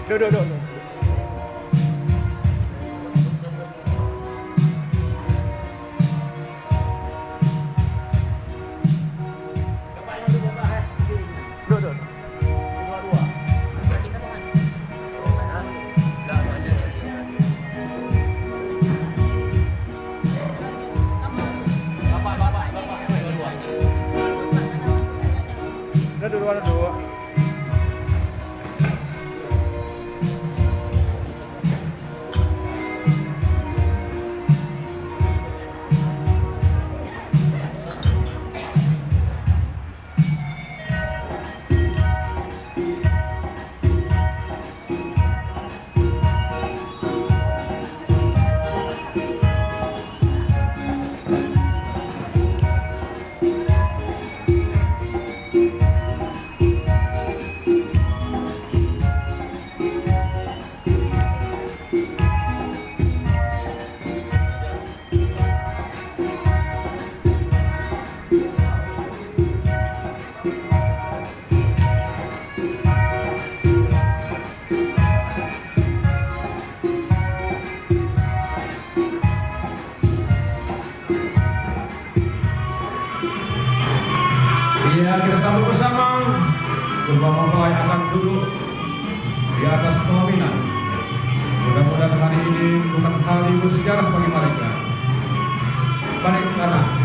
Duduk, duduk. Duduk. Dua-dua. Dua-dua. Ya, kita sambut bersama. Kedua mempelai akan duduk di atas pelaminan. Mudah-mudahan hari ini bukan hari bersejarah bagi mereka. Balik kanan.